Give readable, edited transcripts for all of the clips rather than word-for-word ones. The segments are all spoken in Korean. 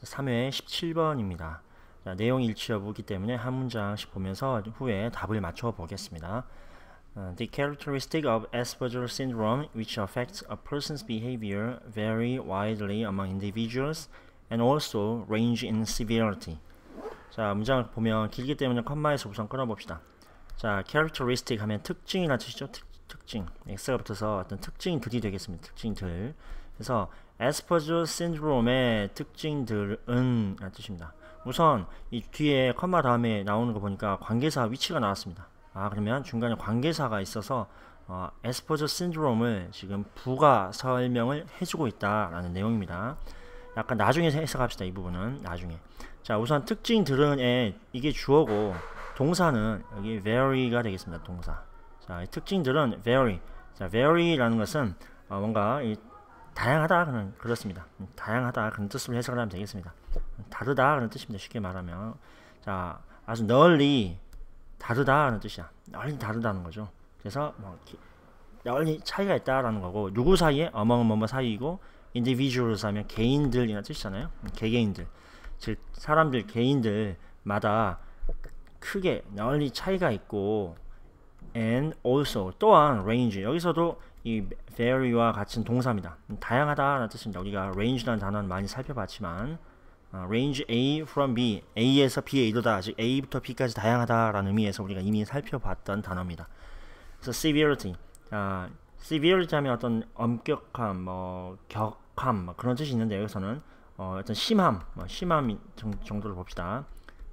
3회 17번입니다. 자, 내용 일치 여부이기 때문에 한 문장씩 보면서 후에 답을 맞춰 보겠습니다. The characteristic of Asperger syndrome which affects a person's behavior vary widely among individuals and also range in severity. 자, 문장을 보면 길기 때문에 컴마에서 우선 끊어봅시다. 자, characteristic 하면 특징이라는 뜻이죠. 특징. X가 붙어서 어떤 특징들이 되겠습니다. 특징들. 그래서 Asperger syndrome의 특징들은 라는 뜻입니다. 우선 이 뒤에 컴마 다음에 나오는 거 보니까 관계사 위치가 나왔습니다. 그러면 중간에 관계사가 있어서 Asperger syndrome을 지금 부가 설명을 해주고 있다라는 내용입니다. 약간 나중에 해석합시다. 이 부분은 나중에. 자, 우선 특징들은 이게 주어고 동사는 여기 vary가 되겠습니다. 동사. 자, 이 특징들은 vary. 자, vary라는 것은 뭔가 다양하다 그렇습니다. 다양하다 그런 뜻으로 해석을 하면 되겠습니다. 다르다 그런 뜻입니다. 쉽게 말하면. 자, 아주 널리 다르다는 뜻이야. 널리 다르다는 거죠. 그래서 널리 차이가 있다라는 거고, 누구 사이에? among 뭐뭐 사이이고, individuals 하면 개인들이라는 뜻이잖아요. 개개인들. 즉 사람들 개인들마다 크게 널리 차이가 있고, and also 또한 range. 여기서도 이 vary와 같은 동사입니다. 다양하다라는 뜻입니다. 우리가 range라는 단어는 많이 살펴봤지만 range A from B, A에서 B에 이르다, 즉 A부터 B까지 다양하다라는 의미에서 우리가 이미 살펴봤던 단어입니다. 그래서 severity, severity 하면 어떤 엄격함, 격함 그런 뜻이 있는데 여기서는 어떤 심함, 심함 정도를 봅시다.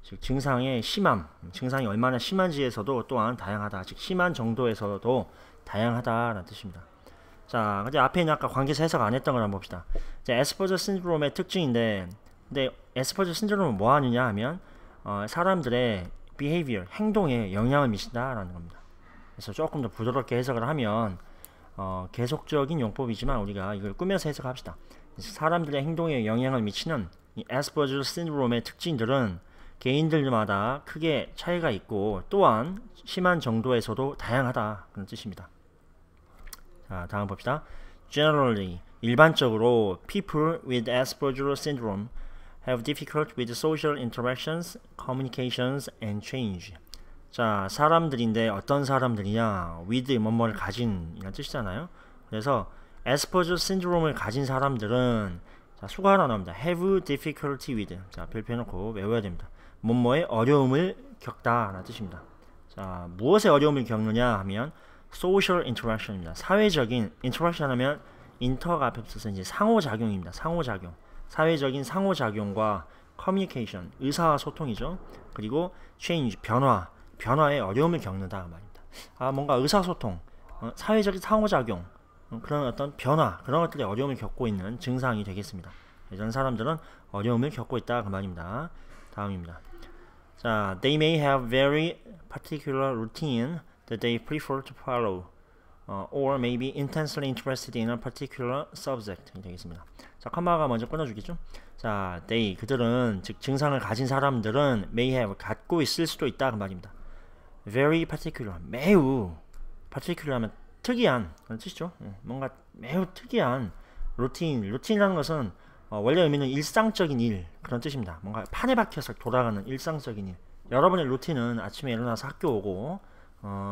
즉 증상의 심함, 증상이 얼마나 심한지에서도 또한 다양하다, 즉 심한 정도에서도 다양하다라는 뜻입니다. 자, 근데 앞에 있는 아까 관계사 해석 안 했던 걸 한번 봅시다. 자, 에스퍼저 신드롬의 특징인데, 근데 에스퍼저 신드롬은 뭐 하느냐 하면 사람들의 behavior, 행동에 영향을 미친다라는 겁니다. 그래서 조금 더 부드럽게 해석을 하면 계속적인 용법이지만 우리가 이걸 꾸며서 해석합시다. 사람들의 행동에 영향을 미치는 이 에스퍼저 신드롬의 특징들은 개인들마다 크게 차이가 있고 또한 심한 정도에서도 다양하다 그런 뜻입니다. 자, 다음 봅시다. Generally, 일반적으로 people with Asperger syndrome have difficulty with social interactions, communications, and change. 자, 사람들인데 어떤 사람들이냐? with 뭐뭐를 가진 이런 뜻이잖아요. 그래서 Asperger syndrome을 가진 사람들은 자, 수가 하나 나옵니다. have difficulty with. 자, 별표 해놓고 외워야 됩니다. 뭐뭐의 어려움을 겪다 라는 뜻입니다. 자, 무엇에 어려움을 겪느냐 하면 social interaction입니다. 사회적인 interaction 하면 inter가 앞에 붙어서 이제 상호작용입니다. 상호작용. 사회적인 상호작용과 communication, 의사소통이죠. 그리고 change, 변화에 어려움을 겪는다 말입니다. 뭔가 의사소통, 사회적인 상호작용, 그런 어떤 변화, 그런 것들에 어려움을 겪고 있는 증상이 되겠습니다. 이런 사람들은 어려움을 겪고 있다 그 말입니다. 다음입니다. 자, they may have very particular routine that they prefer to follow, or may be intensely interested in a particular subject. 되겠습니다. 자, 컴마가 먼저 끊어주겠죠? 자, they, 그들은, 즉 증상을 가진 사람들은 may have, 갖고 있을 수도 있다 그 말입니다. very particular, 매우, particular 하면 특이한 그런 뜻이죠. 뭔가 매우 특이한 루틴이라는 것은 원래 의미는 일상적인 일 그런 뜻입니다. 뭔가 판에 박혀서 돌아가는 일상적인 일. 여러분의 루틴은 아침에 일어나서 학교 오고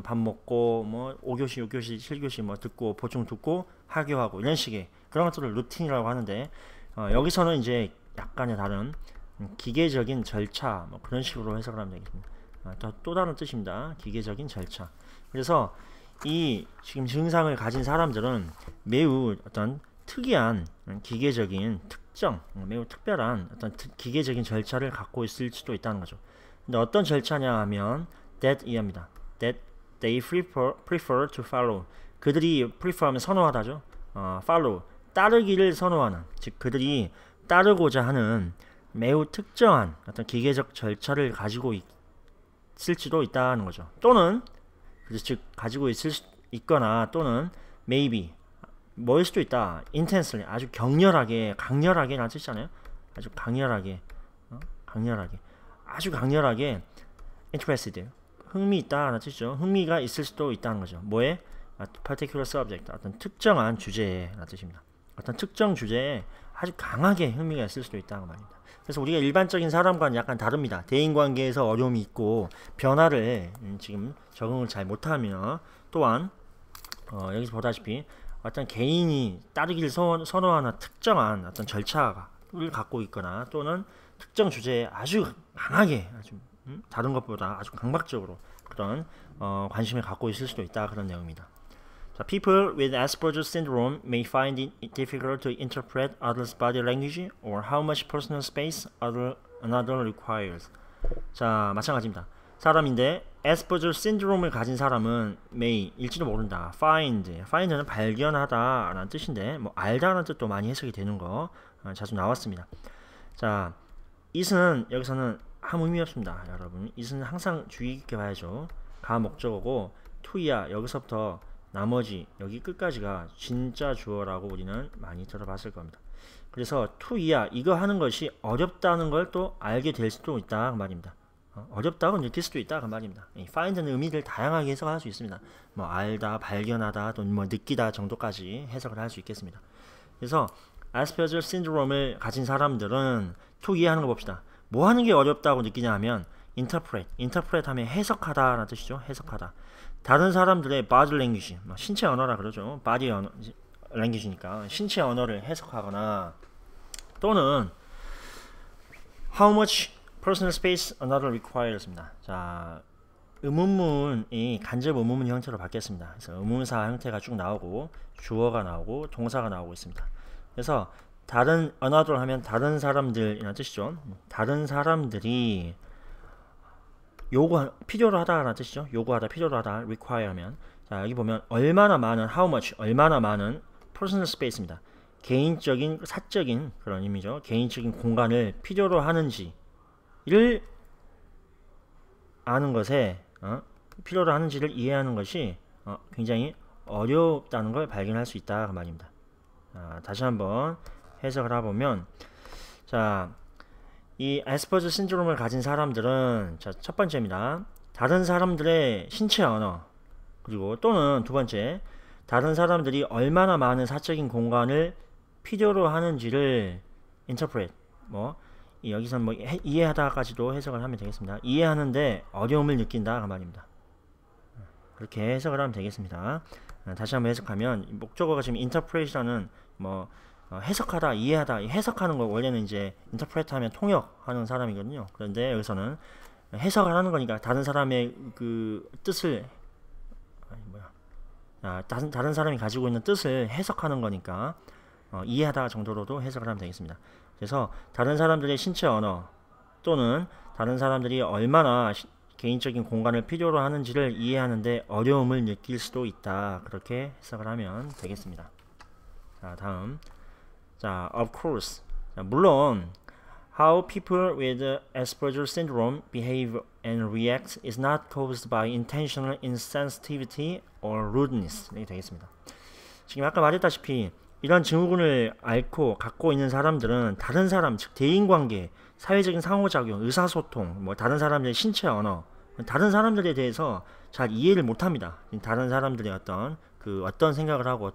밥 먹고 뭐 5교시, 6교시, 7교시 뭐 듣고 보충 듣고 하교하고 이런 식의 그런 것들을 루틴이라고 하는데 여기서는 이제 약간의 다른 기계적인 절차 뭐 그런 식으로 해석을 하면 되겠습니다. 또 다른 뜻입니다. 기계적인 절차. 그래서 이 지금 증상을 가진 사람들은 매우 어떤 특이한 기계적인 특정, 매우 특별한 어떤 기계적인 절차를 갖고 있을 수도 있다는 거죠. 근데 어떤 절차냐 하면 that 이합니다. that they prefer to follow. 그들이 prefer 하면 선호하다죠. follow, 따르기를 선호하는, 즉 그들이 따르고자 하는 매우 특정한 어떤 기계적 절차를 가지고 있을지도 있다는 거죠. 또는 즉 가지고 있거나 또는 maybe 뭐일 수도 있다. intensely, 아주 강렬하게 라는 뜻이잖아요. 아주 강렬하게 아주 강렬하게 interested, 흥미 있다라는 뜻이죠. 흥미가 있을 수도 있다는 거죠. 뭐에? particular subject, 어떤 특정한 주제에 라는 뜻입니다. 어떤 특정 주제에 아주 강하게 흥미가 있을 수도 있다는 말입니다. 그래서 우리가 일반적인 사람과는 약간 다릅니다. 대인관계에서 어려움이 있고 변화를 지금 적응을 잘 못하면 또한 여기서 보다시피 어떤 개인이 따르기를 선호하는 특정한 어떤 절차를 갖고 있거나 또는 특정 주제에 아주 강하게 아주 다른 것보다 아주 강박적으로 그런 관심을 갖고 있을 수도 있다 그런 내용입니다. 자, people with Asperger's syndrome may find it difficult to interpret others' body language or how much personal space another requires. 자, 마찬가지입니다. 사람인데 Asperger 신드롬을 가진 사람은 may 일지도 모른다. find는 발견하다 라는 뜻인데 뭐 알다라는 뜻도 많이 해석이 되는 거 자주 나왔습니다. 자, it은 여기서는 아무 의미 없습니다. 여러분, it은 항상 주의 깊게 봐야죠. 가 목적어고 to야 여기서부터 나머지 여기 끝까지가 진짜 주어라고 우리는 많이 들어봤을 겁니다. 그래서 to야 이거 하는 것이 어렵다는 걸 또 알게 될 수도 있다 그 말입니다. 어렵다고 느낄 수도 있다 그 말입니다. find는 의미를 다양하게 해석할 수 있습니다. 뭐 알다, 발견하다, 또는 뭐 느끼다 정도까지 해석을 할 수 있겠습니다. 그래서 아스퍼저 신드롬을 가진 사람들은 to 이해하는 거 봅시다. 뭐 하는 게 어렵다고 느끼냐 하면 interpret 하면 해석하다 라는 뜻이죠. 해석하다. 다른 사람들의 body language, 신체 언어라 그러죠. body language니까 신체 언어를 해석하거나 또는 how much personal space another requires입니다. 자, 의문문이 간접 의문문 형태로 바뀌었습니다. 그래서 의문사 형태가 쭉 나오고 주어가 나오고 동사가 나오고 있습니다. 그래서 다른 another 하면 다른 사람들이라는 뜻이죠. 다른 사람들이 필요로 하다라는 뜻이죠. 요구하다, 필요로 하다, require 하면 자, 여기 보면 얼마나 많은, how much, 얼마나 많은 personal space입니다. 개인적인, 사적인 그런 의미죠. 개인적인 공간을 필요로 하는지를 아는 것에 필요로 하는지를 이해하는 것이 굉장히 어렵다는 걸 발견할 수 있다 그 말입니다. 다시 한번 해석을 해보면 자, 이 아스퍼저 신드롬을 가진 사람들은 자, 첫 번째입니다. 다른 사람들의 신체 언어 그리고 또는 두 번째 다른 사람들이 얼마나 많은 사적인 공간을 필요로 하는지를 interpret 여기서는 뭐 이해하다까지도 해석을 하면 되겠습니다. 이해하는데 어려움을 느낀다 그 말입니다. 그렇게 해석을 하면 되겠습니다. 다시 한번 해석하면 목적어가 지금 interpret이라는 해석하다, 이해하다, 해석하는 거 원래는 이제 interpret 하면 통역하는 사람이거든요. 그런데 여기서는 해석을 하는 거니까 다른 사람의 그 뜻을 다른 사람이 가지고 있는 뜻을 해석하는 거니까 이해하다 정도로도 해석을 하면 되겠습니다. 그래서 다른 사람들의 신체 언어 또는 다른 사람들이 얼마나 개인적인 공간을 필요로 하는지를 이해하는데 어려움을 느낄 수도 있다. 그렇게 해석을 하면 되겠습니다. 자, 다음. 자, of course. 자, 물론 how people with Asperger syndrome behave and react is not caused by intentional insensitivity or rudeness. 이렇게 되겠습니다. 지금 아까 말했다시피 이런 증후군을 갖고 있는 사람들은 다른 사람, 즉 대인관계, 사회적인 상호작용, 의사소통, 다른 사람들의 신체 언어, 다른 사람들에 대해서 잘 이해를 못합니다. 다른 사람들의 어떤 생각을 하고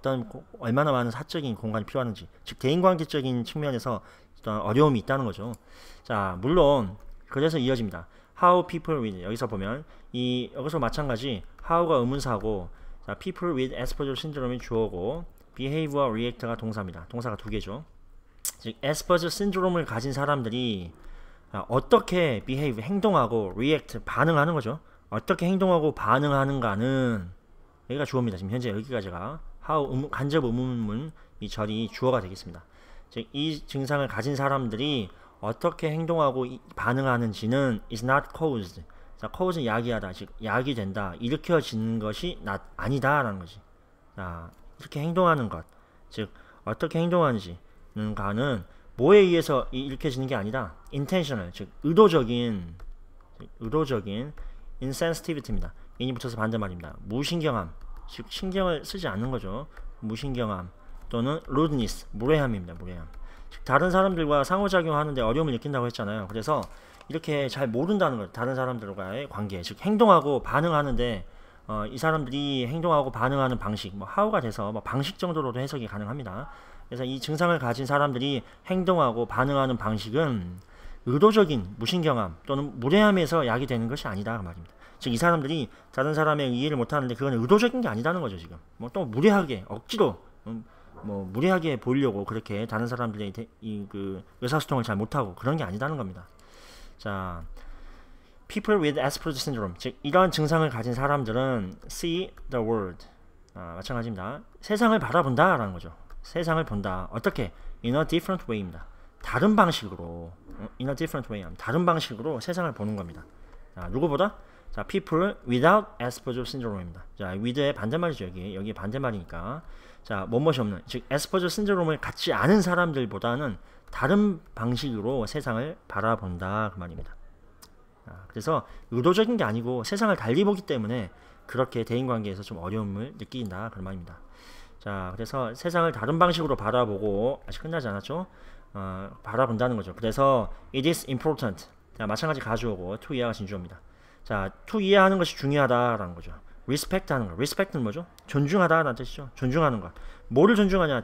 얼마나 많은 사적인 공간이 필요한지, 즉 대인관계적인 측면에서 어떤 어려움이 있다는 거죠. 자, 물론 그래서 이어집니다. How people with 여기서 보면 여기서 마찬가지 how가 의문사고, 자, people with Asperger syndrome이 주어고, behave와 react가 동사입니다. 동사가 두 개죠. 즉 Asperger 신드롬을 가진 사람들이 어떻게 behave, 행동하고 react, 반응하는 거죠. 어떻게 행동하고 반응하는가는 여기가 주어입니다. 지금 현재 여기까지가 how 간접 의문문 이 절이 주어가 되겠습니다. 즉 이 증상을 가진 사람들이 어떻게 행동하고 반응하는지는 is not caused. 자, cause는 야기하다, 즉 야기된다, 일으켜지는 것이 아니다 라는 거지. 자, 이렇게 행동하는 것, 즉 어떻게 행동하는지는 뭐에 의해서 일으켜지는 게 아니다. intentional, 즉 의도적인 insensitivity입니다. 인이 붙여서 반대말입니다. 무신경함, 즉 신경을 쓰지 않는 거죠. 무신경함 또는 rudeness, 무례함입니다. 무례함. 즉 다른 사람들과 상호작용하는데 어려움을 느낀다고 했잖아요. 그래서 이렇게 잘 모른다는 거예요. 다른 사람들과의 관계, 즉 행동하고 반응하는데 이 사람들이 행동하고 반응하는 방식, how가 돼서 방식 정도로도 해석이 가능합니다. 그래서 이 증상을 가진 사람들이 행동하고 반응하는 방식은 의도적인 무신경함 또는 무례함에서 야기되는 것이 아니다 그 말입니다. 즉 이 사람들이 다른 사람의 이해를 못하는데 그건 의도적인 게 아니다는 거죠. 지금 뭐 또 무례하게 억지로 뭐 무례하게 보이려고 그렇게 다른 사람들의 그 의사소통을 잘 못하고 그런 게 아니다는 겁니다. 자, people with Asperger syndrome, 즉 이러한 증상을 가진 사람들은 see the world, 마찬가지입니다. 세상을 바라본다 라는 거죠. 세상을 본다. 어떻게? in a different way입니다. 다른 방식으로, in a different way, 다른 방식으로 세상을 보는 겁니다. 자, 누구보다? 자, people without Asperger syndrome입니다. 자, with의 반대말이죠. 여기 반대말이니까. 자, 뭐뭇이 없는, 즉 Asperger syndrome을 갖지 않은 사람들보다는 다른 방식으로 세상을 바라본다 그 말입니다. 그래서 의도적인 게 아니고 세상을 달리 보기 때문에 그렇게 대인관계에서 좀 어려움을 느낀다 그런 말입니다. 자, 그래서 세상을 다른 방식으로 바라보고, 아직 끝나지 않았죠? 바라본다는 거죠. 그래서 it is important, 자, 마찬가지 가주어고 to 이해가 진주어입니다. 자, to 이해하는 것이 중요하다라는 거죠. respect 하는 거. respect는 뭐죠? 존중하다라는 뜻이죠. 존중하는 것. 뭐를 존중하냐?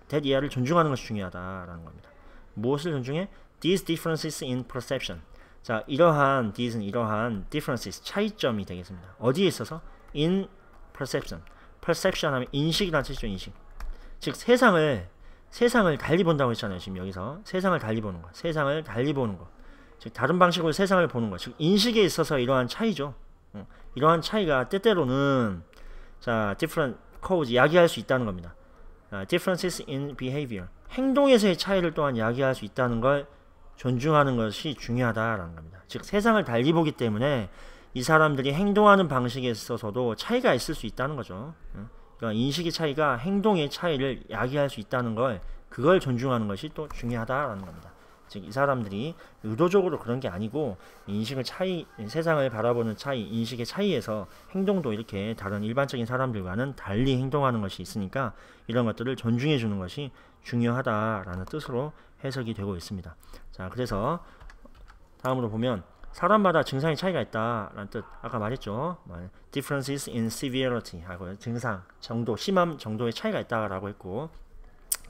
대이해를 존중하는 것이 중요하다라는 겁니다. 무엇을 존중해? these differences in perception. 자, 이러한 these는 이러한 differences, 차이점이 되겠습니다. 어디에 있어서? in perception. perception 하면 인식이라는 뜻이죠. 인식. 즉 세상을 달리 본다고 했잖아요. 지금 여기서 세상을 달리 보는 거. 세상을 달리 보는 거. 즉 다른 방식으로 세상을 보는 거. 즉 인식에 있어서 이러한 차이죠. 이러한 차이가 때때로는 자, different cause 야기할 수 있다는 겁니다. differences in behavior. 행동에서의 차이를 또한 야기할 수 있다는 걸 존중하는 것이 중요하다라는 겁니다. 즉 세상을 달리 보기 때문에 이 사람들이 행동하는 방식에 있어서도 차이가 있을 수 있다는 거죠. 그러니까 인식의 차이가 행동의 차이를 야기할 수 있다는 걸, 그걸 존중하는 것이 또 중요하다라는 겁니다. 즉 이 사람들이 의도적으로 그런 게 아니고 인식의 차이, 세상을 바라보는 차이, 인식의 차이에서 행동도 이렇게 다른 일반적인 사람들과는 달리 행동하는 것이 있으니까 이런 것들을 존중해 주는 것이 중요하다라는 뜻으로 해석이 되고 있습니다. 자, 그래서 다음으로 보면 사람마다 증상의 차이가 있다라는 뜻, 아까 말했죠. differences in severity 하고 증상, 정도, 심함 정도의 차이가 있다라고 했고,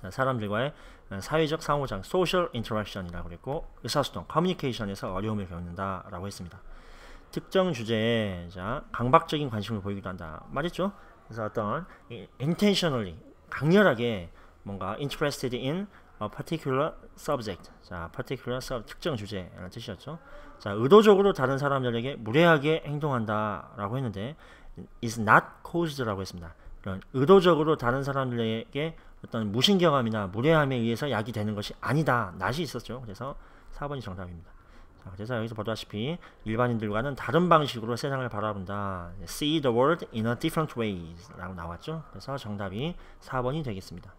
사람들과의 사회적 상호작용, social interaction이라고 했고, 의사소통, communication에서 어려움을 겪는다라고 했습니다. 특정 주제에 자, 강박적인 관심을 보이기도 한다 말했죠. 그래서 어떤 intentionally, 강렬하게 뭔가 interested in a particular subject, 자, particular 특정 주제라는 뜻이었죠. 자, 의도적으로 다른 사람들에게 무례하게 행동한다라고 했는데 is not caused라고 했습니다. 그런 의도적으로 다른 사람들에게 어떤 무신경함이나 무례함에 의해서 야기되는 것이 아니다. not이 있었죠. 그래서 4번이 정답입니다. 자, 그래서 여기서 보다시피 일반인들과는 다른 방식으로 세상을 바라본다. See the world in a different way 라고 나왔죠. 그래서 정답이 4번이 되겠습니다.